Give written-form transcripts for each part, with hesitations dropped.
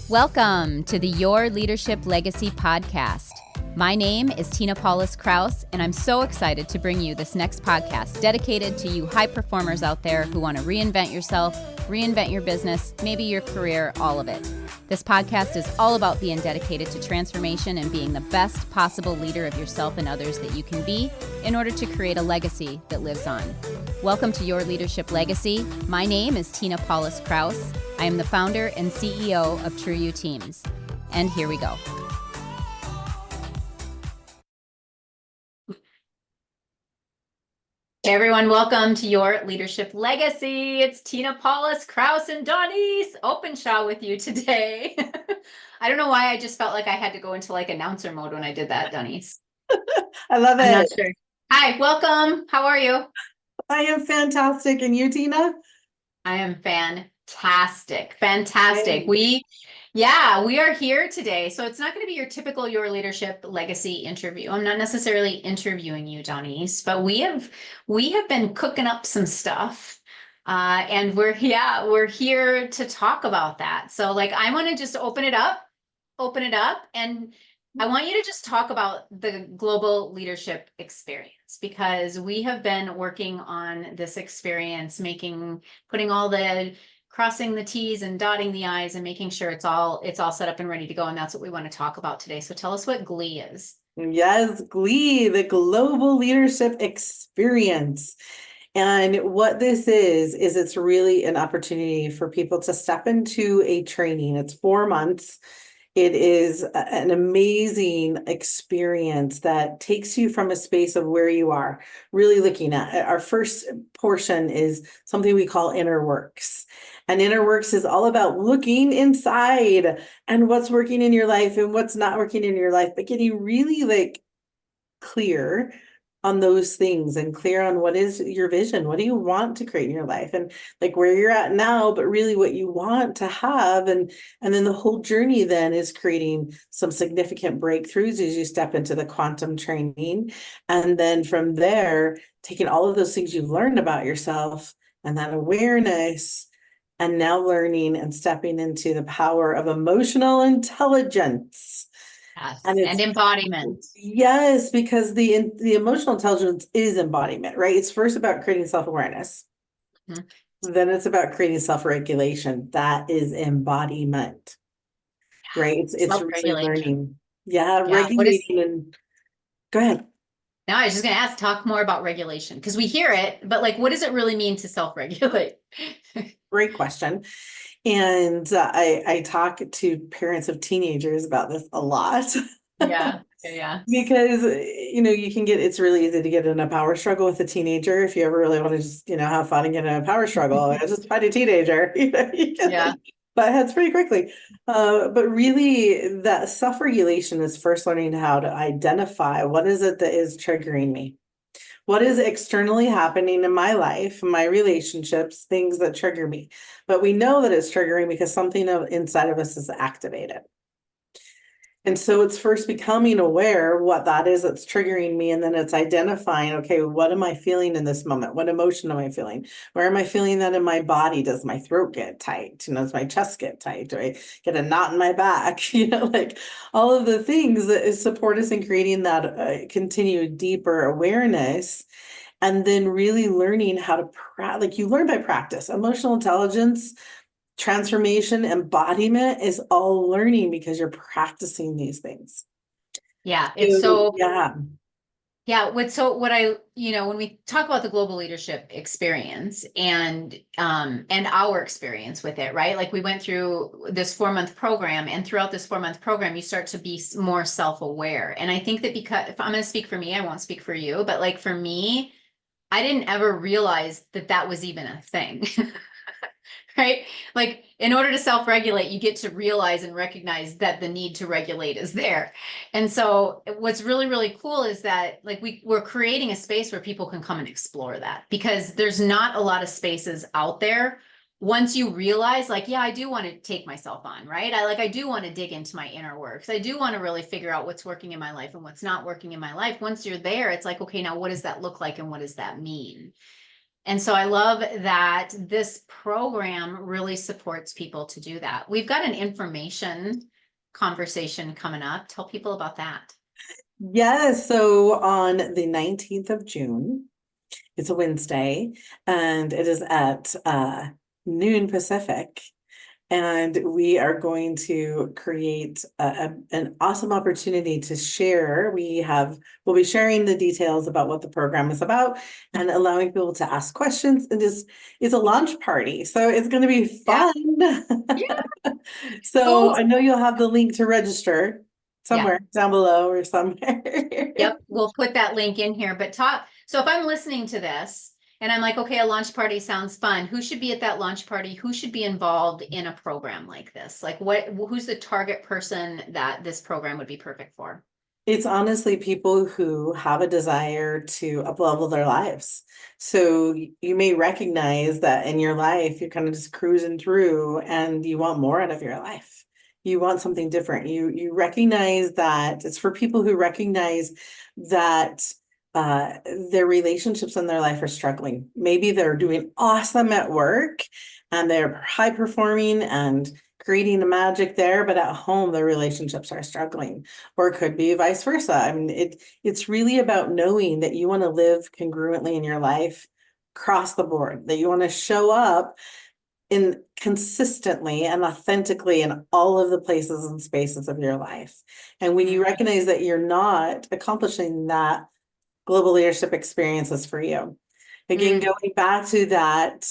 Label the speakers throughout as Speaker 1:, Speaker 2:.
Speaker 1: Welcome to the Your Leadership Legacy podcast. My name is Tina Paulus-Krause, and I'm so excited to bring you this next podcast dedicated to you high performers out there who want to reinvent yourself, reinvent your business, maybe your career, all of it. This podcast is all about being dedicated to transformation and being the best possible leader of yourself and others that you can be in order to create a legacy that lives on. Welcome to Your Leadership Legacy. My name is Tina Paulus-Krause. I am the founder and CEO of True You Teams. And here we go. Hey everyone, welcome to Your Leadership Legacy. It's Tina Paulus-Krause and Dawnese Openshaw with you today. I don't know why I just felt like I had to go into like announcer mode when I did that, Dawnese.
Speaker 2: I love it.
Speaker 1: I'm not sure. Hi, welcome. How are you?
Speaker 2: I am fantastic. And you, Tina?
Speaker 1: I am fantastic. Fantastic. We are here today. So it's not going to be your typical Your Leadership Legacy interview. I'm not necessarily interviewing you, Dawnese, but we have been cooking up some stuff. And we're here to talk about that. So like, I want to just open it up, and I want you to just talk about the global leadership experience, because we have been working on this experience, crossing the T's and dotting the I's and making sure it's all set up and ready to go. And that's what we want to talk about today. So tell us what GLE is.
Speaker 2: Yes, GLE, the Global Leadership Experience. And what this is it's really an opportunity for people to step into a training. It's 4 months. It is an amazing experience that takes you from a space of where you are, really looking at. Our first portion is something we call InnerWorks. And InnerWorks is all about looking inside and what's working in your life and what's not working in your life, but getting really clear on those things and clear on what is your vision. What do you want to create in your life, and like where you're at now, but really what you want to have. And then the whole journey then is creating some significant breakthroughs as you step into the quantum training. And then from there, taking all of those things you've learned about yourself and that awareness, and now learning and stepping into the power of emotional intelligence.
Speaker 1: Yes, and embodiment.
Speaker 2: Yes, because the emotional intelligence is embodiment, right? It's first about creating self-awareness. Mm-hmm. Then it's about creating self-regulation. That is embodiment, right? It's really learning. Yeah, regulating. And go ahead.
Speaker 1: Now, I was just going to ask, talk more about regulation, because we hear it, but like, what does it really mean to self-regulate?
Speaker 2: Great question. And I talk to parents of teenagers about this a lot.
Speaker 1: Yeah.
Speaker 2: Because, it's really easy to get in a power struggle with a teenager. If you ever really want to just, have fun and get in a power struggle, just find a teenager, butt heads pretty quickly. But really that self-regulation is first learning how to identify what is it that is triggering me. What is externally happening in my life, my relationships, things that trigger me. But we know that it's triggering because something inside of us is activated. And so it's first becoming aware what that is that's triggering me. And then it's identifying, okay, what am I feeling in this moment? What emotion am I feeling? Where am I feeling that in my body? Does my throat get tight? Does my chest get tight? Do I get a knot in my back? Like all of the things that support us in creating that continued deeper awareness. And then really learning how to you learn by practice. Emotional intelligence, transformation, embodiment is all learning because you're practicing these things.
Speaker 1: Yeah. It's when we talk about the global leadership experience and our experience with it, right? Like we went through this 4-month program, and throughout this 4-month program, you start to be more self-aware. And I think that because, if I'm going to speak for me, I won't speak for you, but like for me, I didn't ever realize that was even a thing. Right? Like in order to self-regulate, you get to realize and recognize that the need to regulate is there. And so what's really, really cool is that like we're creating a space where people can come and explore that, because there's not a lot of spaces out there. Once you realize like, yeah, I do want to take myself on, right? I do want to dig into my inner works. I do want to really figure out what's working in my life and what's not working in my life. Once you're there, it's like, okay, now what does that look like? And what does that mean? And so I love that this program really supports people to do that. We've got an information conversation coming up. Tell people about that.
Speaker 2: Yes, so on the 19th of June, it's a Wednesday, and it is at noon Pacific. And we are going to create an awesome opportunity to share. We'll be sharing the details about what the program is about and allowing people to ask questions. It's a launch party, so it's going to be fun.
Speaker 1: Yeah.
Speaker 2: So
Speaker 1: Go.
Speaker 2: I know you'll have the link to register
Speaker 1: Yeah.
Speaker 2: somewhere down below or somewhere.
Speaker 1: Yep. We'll put that link in here. But so if I'm listening to this and I'm like, okay, a launch party sounds fun. Who should be at that launch party? Who should be involved in a program like this? Like who's the target person that this program would be perfect for?
Speaker 2: It's honestly people who have a desire to uplevel their lives. So you may recognize that in your life, you're kind of just cruising through and you want more out of your life. You want something different. You recognize that it's for people who recognize that their relationships in their life are struggling. Maybe they're doing awesome at work and they're high performing and creating the magic there, but at home their relationships are struggling, or it could be vice versa. I mean, it's really about knowing that you want to live congruently in your life across the board, that you want to show up in consistently and authentically in all of the places and spaces of your life. And when you recognize that you're not accomplishing that, global leadership experiences for you. Again, going back to that,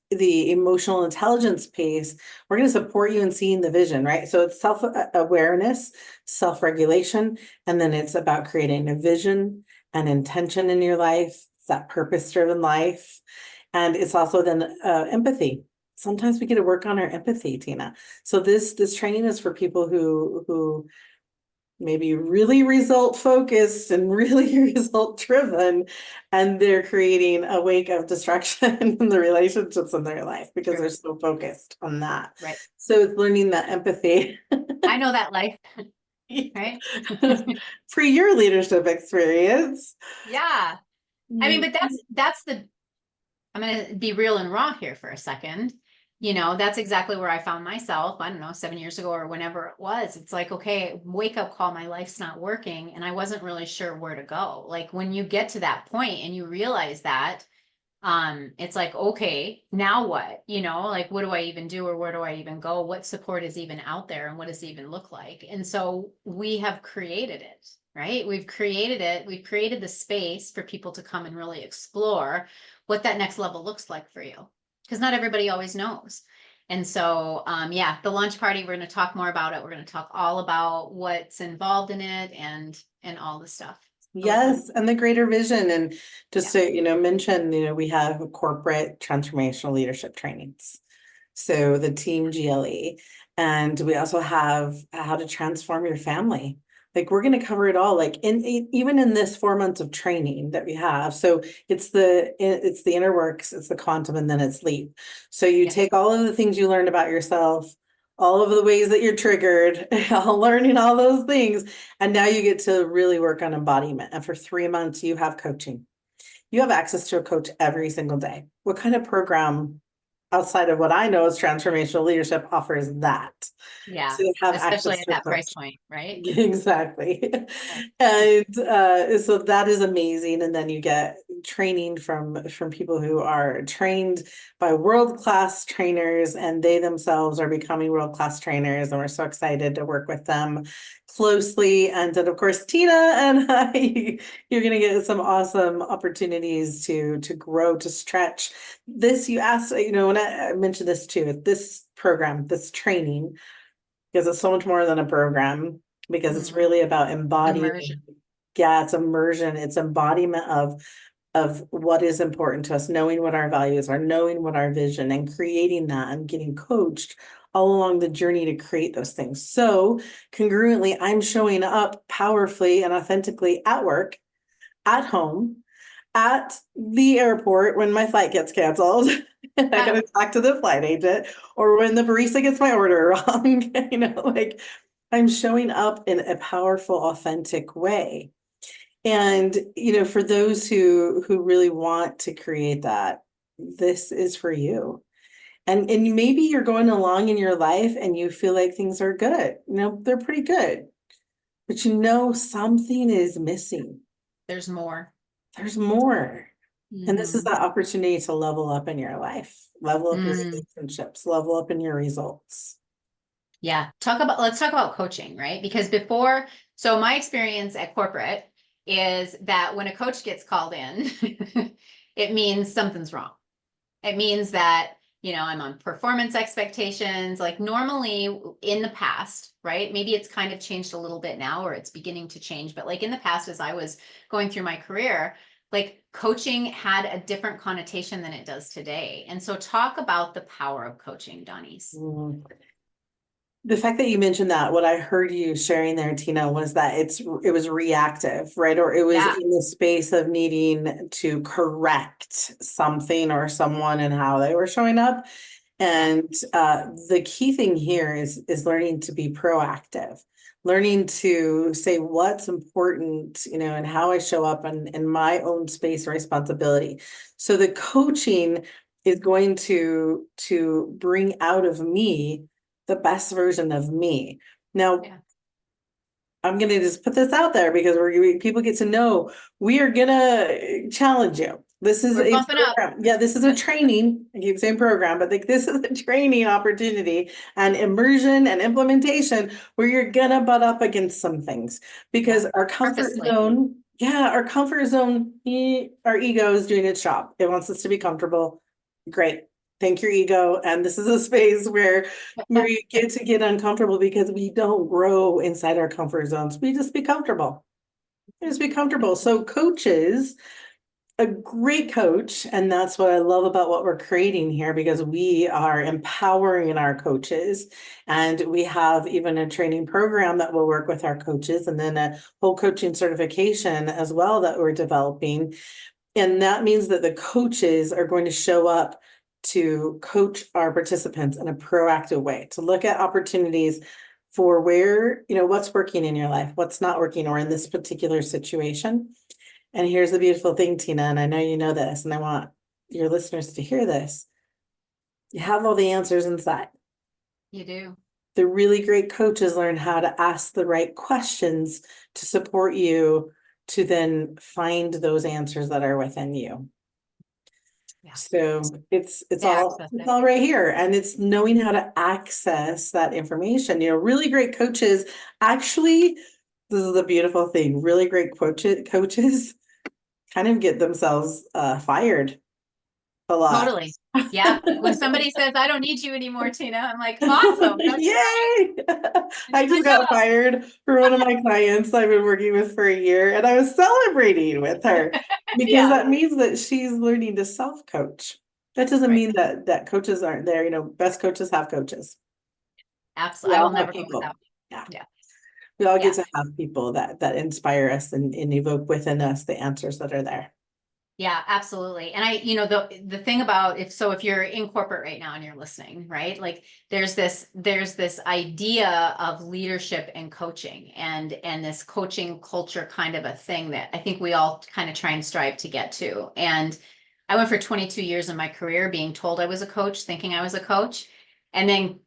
Speaker 2: the emotional intelligence piece, we're going to support you in seeing the vision, right? So it's self-awareness, self-regulation, and then it's about creating a vision and intention in your life. It's that purpose-driven life. And it's also then empathy. Sometimes we get to work on our empathy, Tina. So this training is for people who maybe really result focused and really result driven, and they're creating a wake of destruction in the relationships in their life because they're so focused on that.
Speaker 1: Right.
Speaker 2: So it's learning that empathy.
Speaker 1: I know that life. Right.
Speaker 2: For your leadership experience.
Speaker 1: Yeah. I mean, but I'm going to be real and raw here for a second. That's exactly where I found myself, I don't know, 7 years ago or whenever it was. It's like, okay, wake up call, my life's not working. And I wasn't really sure where to go. Like when you get to that point and you realize that, it's like, okay, now what? Like what do I even do, or where do I even go? What support is even out there, and what does it even look like? And so we have created it, right? We've created it. We've created the space for people to come and really explore what that next level looks like for you, because not everybody always knows. And so, yeah, the launch party, we're going to talk more about it. We're going to talk all about what's involved in it and all the stuff.
Speaker 2: Yes, and the greater vision. And just to, mention, we have corporate transformational leadership trainings. So the team GLE, and we also have how to transform your family. Like we're going to cover it all, like even in this 4 months of training that we have. So it's the InnerWorks, it's the quantum, and then it's LEAP. So you take all of the things you learned about yourself, all of the ways that you're triggered, learning all those things. And now you get to really work on embodiment. And for 3 months, you have coaching. You have access to a coach every single day. What kind of program outside of what I know as transformational leadership offers that?
Speaker 1: Yeah,
Speaker 2: To have
Speaker 1: especially
Speaker 2: access
Speaker 1: at
Speaker 2: to a
Speaker 1: that price
Speaker 2: coach.
Speaker 1: point, right?
Speaker 2: Exactly.
Speaker 1: Yeah.
Speaker 2: And so that is amazing. And then you get training from people who are trained by world-class trainers, and they themselves are becoming world-class trainers. And we're so excited to work with them closely. And then of course, Tina and I, you're going to get some awesome opportunities to grow, to stretch. This, you asked, when I mentioned this too, this program, this training, because it's so much more than a program, because it's really about embodying.
Speaker 1: Immersion.
Speaker 2: Yeah, it's immersion, it's embodiment of what is important to us, knowing what our values are, knowing what our vision, and creating that and getting coached all along the journey to create those things. So congruently, I'm showing up powerfully and authentically at work, at home, at the airport when my flight gets canceled. And I gotta talk to the flight agent, or when the barista gets my order wrong. Like I'm showing up in a powerful, authentic way. And, for those who really want to create that, this is for you. And maybe you're going along in your life and you feel like things are good. They're pretty good. But something is missing.
Speaker 1: There's more.
Speaker 2: There's more. And this is
Speaker 1: Mhm.
Speaker 2: that opportunity to level up in your life, level up your
Speaker 1: Mm.
Speaker 2: relationships, level up in your results.
Speaker 1: Yeah. Let's talk about coaching, right? Because so my experience at corporate is that when a coach gets called in, it means something's wrong. It means that, I'm on performance expectations. Like normally in the past, right? Maybe it's kind of changed a little bit now, or it's beginning to change. But like in the past, as I was going through my career, like coaching had a different connotation than it does today. And so talk about the power of coaching, Dawnese.
Speaker 2: Mm. The fact that you mentioned that, what I heard you sharing there, Tina, was that it was reactive, right? Or it was
Speaker 1: Yeah.
Speaker 2: in the space of needing to correct something or someone and how they were showing up. And the key thing here is learning to be proactive, learning to say what's important, and how I show up in my own space of responsibility. So the coaching is going to bring out of me the best version of me. Now,
Speaker 1: Yeah.
Speaker 2: I'm going to just put this out there because people get to know we are going to challenge you. This is
Speaker 1: We're
Speaker 2: a
Speaker 1: bumping up.
Speaker 2: program. Yeah, this is a training. I keep saying program, but this is a training opportunity and immersion and implementation where you're going to butt up against some things because our comfort
Speaker 1: Purposely.
Speaker 2: zone, our comfort zone, our ego is doing its job. It wants us to be comfortable. Great. Thank your ego. And this is a space where you get to get uncomfortable because we don't grow inside our comfort zones. We just be comfortable. Just be comfortable. So coaches, a great coach, and that's what I love about what we're creating here because we are empowering our coaches and we have even a training program that will work with our coaches and then a whole coaching certification as well that we're developing. And that means that the coaches are going to show up to coach our participants in a proactive way, to look at opportunities for where, what's working in your life, what's not working, or in this particular situation. And here's the beautiful thing, Tina, and I know you know this, and I want your listeners to hear this. You have all the answers inside.
Speaker 1: You do.
Speaker 2: The really great coaches learn how to ask the right questions to support you to then find those answers that are within you.
Speaker 1: Yeah.
Speaker 2: So it's
Speaker 1: To access
Speaker 2: it's
Speaker 1: it.
Speaker 2: all right here. And it's knowing how to access that information. Really great coaches actually, this is the beautiful thing, really great coaches kind of get themselves fired a lot.
Speaker 1: Totally. Yeah. When somebody says, I don't need you anymore, Tina, I'm like, awesome. That's great.
Speaker 2: Yay!
Speaker 1: I
Speaker 2: I
Speaker 1: did my
Speaker 2: just got
Speaker 1: job.
Speaker 2: fired for one of my clients I've been working with for a year, and I was celebrating with her because
Speaker 1: Yeah.
Speaker 2: that means that she's learning to self-coach. That doesn't
Speaker 1: Right.
Speaker 2: mean that coaches aren't there. Best coaches have coaches. We
Speaker 1: Absolutely. I will
Speaker 2: all have
Speaker 1: never go
Speaker 2: people.
Speaker 1: without.
Speaker 2: Yeah.
Speaker 1: Yeah.
Speaker 2: We all get
Speaker 1: Yeah.
Speaker 2: to have people that inspire us and evoke within us the answers that are there.
Speaker 1: Yeah, absolutely. And the thing about if you're in corporate right now and you're listening, right? Like there's this idea of leadership and coaching and this coaching culture kind of a thing that I think we all kind of try and strive to get to. And I went for 22 years in my career being told I was a coach, thinking I was a coach, and then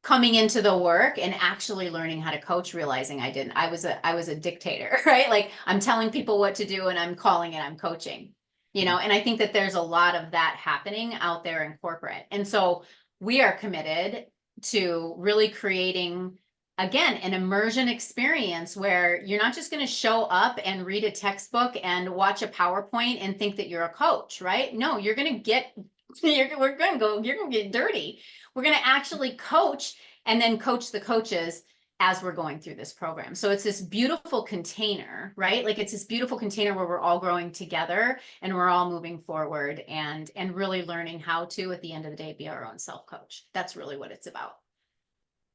Speaker 1: coming into the work and actually learning how to coach, realizing I didn't. I was a dictator, right? Like I'm telling people what to do and I'm calling it, I'm coaching, and I think that there's a lot of that happening out there in corporate. And so we are committed to really creating, again, an immersion experience where you're not just going to show up and read a textbook and watch a PowerPoint and think that you're a coach, right? No, you're going to we're going to go, you're going to get dirty. We're going to actually coach and then coach the coaches as we're going through this program. So it's this beautiful container, right? Like it's this beautiful container where we're all growing together and we're all moving forward and really learning how to, at the end of the day, be our own self-coach. That's really what it's about.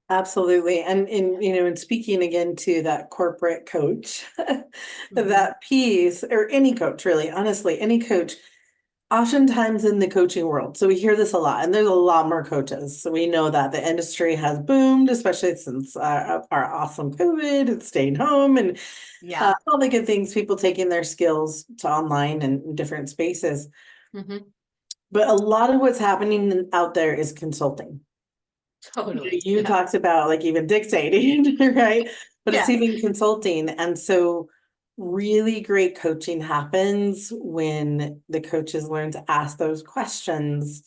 Speaker 2: Absolutely. And in speaking again to that corporate coach,
Speaker 1: Mhm.
Speaker 2: that piece, or any coach really, honestly, any coach, Oftentimes in the coaching world, so we hear this a lot, and there's a lot more coaches. So we know that the industry has boomed, especially since our awesome COVID and staying home and
Speaker 1: Yeah.
Speaker 2: all the good things, people taking their skills to online and different spaces. But a lot of what's happening out there is consulting.
Speaker 1: Totally.
Speaker 2: You
Speaker 1: Yeah.
Speaker 2: talked about like even dictating, right? But it's
Speaker 1: Yeah.
Speaker 2: even consulting. And so really great coaching happens when the coaches learn to ask those questions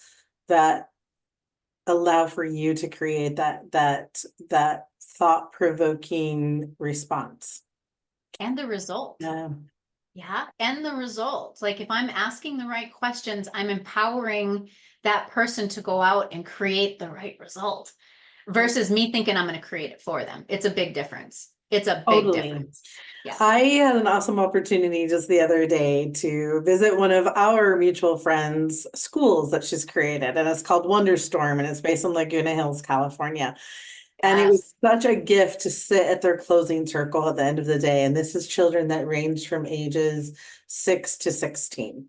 Speaker 2: that allow for you to create that thought-provoking response.
Speaker 1: And the result.
Speaker 2: Yeah.
Speaker 1: Yeah. And the result. Like if I'm asking the right questions, I'm empowering that person to go out and create the right result versus me thinking I'm going to create it for them. It's a big difference. It's a big
Speaker 2: Totally.
Speaker 1: difference. Yeah.
Speaker 2: I had an awesome opportunity just the other day to visit one of our mutual friends' schools that she's created, and it's called Wonderstorm, and it's based in Laguna Hills, California. And it was
Speaker 1: Yes.
Speaker 2: such a gift to sit at their closing circle at the end of the day. And this is children that range from ages 6 to 16.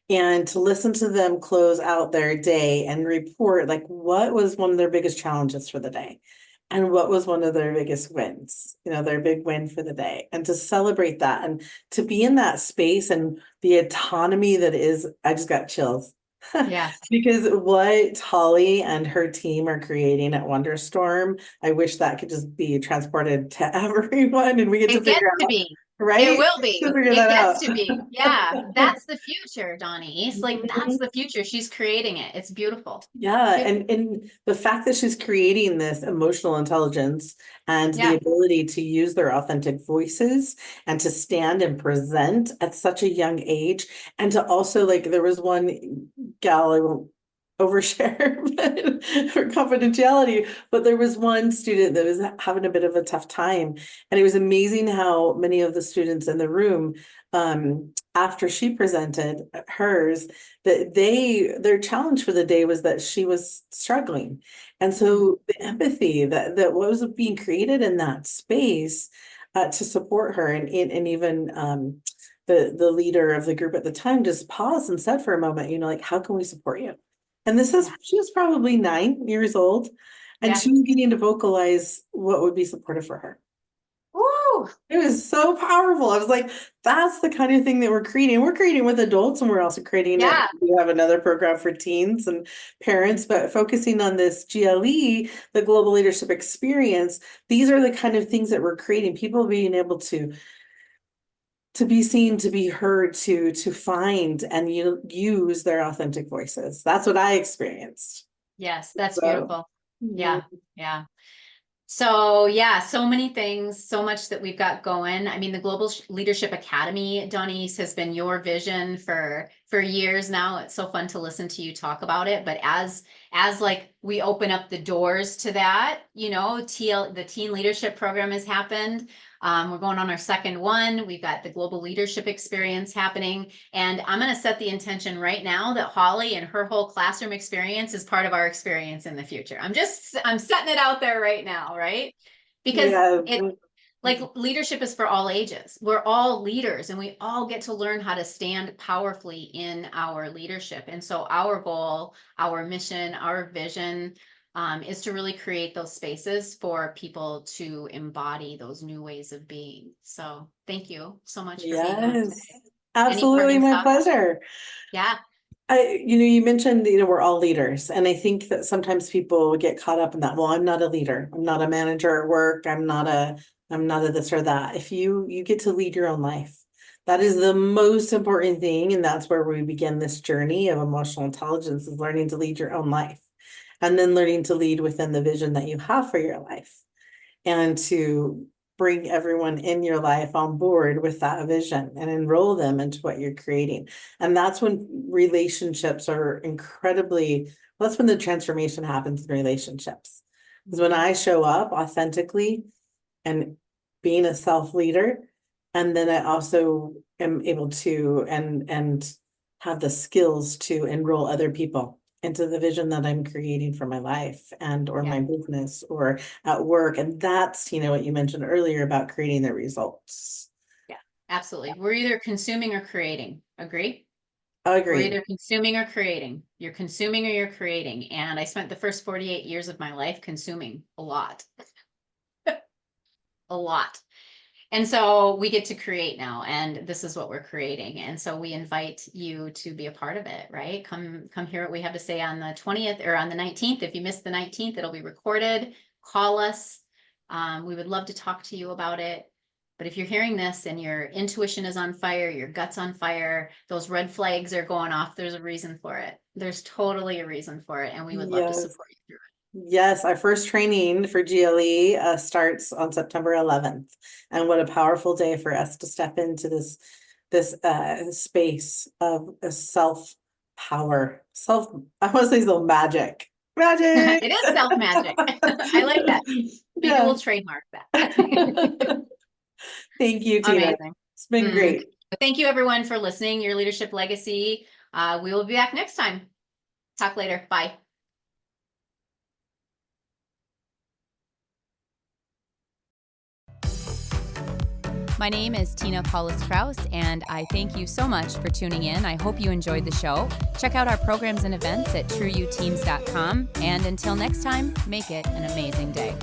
Speaker 2: And to listen to them close out their day and report like what was one of their biggest challenges for the day and what was one of their biggest wins, their big win for the day, and to celebrate that and to be in that space and the autonomy that is, I just got chills.
Speaker 1: Yes.
Speaker 2: Because what Holly and her team are creating at Wonderstorm, I wish that could just be transported to everyone and we get to
Speaker 1: It gets
Speaker 2: figure
Speaker 1: to
Speaker 2: out,
Speaker 1: be. It
Speaker 2: right?
Speaker 1: will
Speaker 2: To
Speaker 1: be.
Speaker 2: figure
Speaker 1: It
Speaker 2: that
Speaker 1: gets
Speaker 2: out.
Speaker 1: to be. Yeah. That's the future, Dawnese. Like that's
Speaker 2: Mhm.
Speaker 1: the future. She's creating it. It's beautiful.
Speaker 2: Yeah,
Speaker 1: Beautiful.
Speaker 2: and the fact that she's creating this emotional intelligence and the
Speaker 1: Yeah.
Speaker 2: ability to use their authentic voices and to stand and present at such a young age, and to also like there was one gal, I won't overshare but for confidentiality, but there was one student that was having a bit of a tough time, and it was amazing how many of the students in the room after she presented hers, that their challenge for the day was that she was struggling. And so the empathy that was being created in that space to support her, and even the leader of the group at the time just paused and said for a moment, like, how can we support you? And
Speaker 1: Yeah.
Speaker 2: she was probably 9 years old, and
Speaker 1: Yeah.
Speaker 2: she was getting to vocalize what would be supportive for her.
Speaker 1: Woo.
Speaker 2: It was so powerful. I was like, that's the kind of thing that we're creating. We're creating with adults, and we're also creating it.
Speaker 1: Yeah.
Speaker 2: We have another program for teens and parents, but focusing on this GLE, the Global Leadership Experience, these are the kind of things that we're creating. People being able to be seen, to be heard, to find and use their authentic voices. That's what I experienced.
Speaker 1: Yes. That's
Speaker 2: So,
Speaker 1: beautiful.
Speaker 2: yeah.
Speaker 1: Yeah. Yeah. So yeah, so many things, so much that we've got going. I mean, the Global Leadership Academy, Dawnese, has been your vision for years now. It's so fun to listen to you talk about it. But as like we open up the doors to that, the Teen Leadership Program has happened. We're going on our second one. We've got the Global Leadership Experience happening. And I'm going to set the intention right now that Holly and her whole classroom experience is part of our experience in the future. I'm setting it out there right now, right? Because
Speaker 2: Yeah.
Speaker 1: it, like leadership is for all ages. We're all leaders and we all get to learn how to stand powerfully in our leadership. And so our goal, our mission, our vision is to really create those spaces for people to embody those new ways of being. So thank you so much for being on
Speaker 2: Yes,
Speaker 1: today. Any
Speaker 2: absolutely,
Speaker 1: parting
Speaker 2: my
Speaker 1: thoughts?
Speaker 2: pleasure.
Speaker 1: Yeah.
Speaker 2: You mentioned, we're all leaders, and I think that sometimes people get caught up in that. Well, I'm not a leader. I'm not a manager at work. I'm not a this or that. If you get to lead your own life, that is the most important thing, and that's where we begin this journey of emotional intelligence, is learning to lead your own life, and then learning to lead within the vision that you have for your life, and to bring everyone in your life on board with that vision and enroll them into what you're creating. And that's when relationships are that's when the transformation happens in relationships. Because when I show up authentically and being a self leader, and then I also am able to and have the skills to enroll other people into the vision that I'm creating for my life and or
Speaker 1: Yeah.
Speaker 2: my business or at work. And that's, what you mentioned earlier about creating the results.
Speaker 1: Yeah. Absolutely. We're either consuming or creating. Agree?
Speaker 2: I
Speaker 1: We're
Speaker 2: agree.
Speaker 1: either consuming or creating. You're consuming or you're creating. And I spent the first 48 years of my life consuming a lot. A lot. And so we get to create now, and this is what we're creating. And so we invite you to be a part of it, right? Come hear what we have to say on the 20th or on the 19th. If you missed the 19th, it'll be recorded. Call us. We would love to talk to you about it. But if you're hearing this and your intuition is on fire, your gut's on fire, those red flags are going off, there's a reason for it. There's totally a reason for it. And we would love to support you through it.
Speaker 2: Yes, our first training for GLE starts on September 11th. And what a powerful day for us to step into this space of self-power. I want to say so magic. Magic.
Speaker 1: It is self-magic. I like that. Maybe we'll trademark that.
Speaker 2: Thank you, Tina.
Speaker 1: Amazing.
Speaker 2: It's been great.
Speaker 1: Thank you, everyone, for listening. Your Leadership Legacy. We will be back next time. Talk later. Bye.
Speaker 3: My name is Tina Paulus-Krause, and I thank you so much for tuning in. I hope you enjoyed the show. Check out our programs and events at trueyouteams.com. And until next time, make it an amazing day.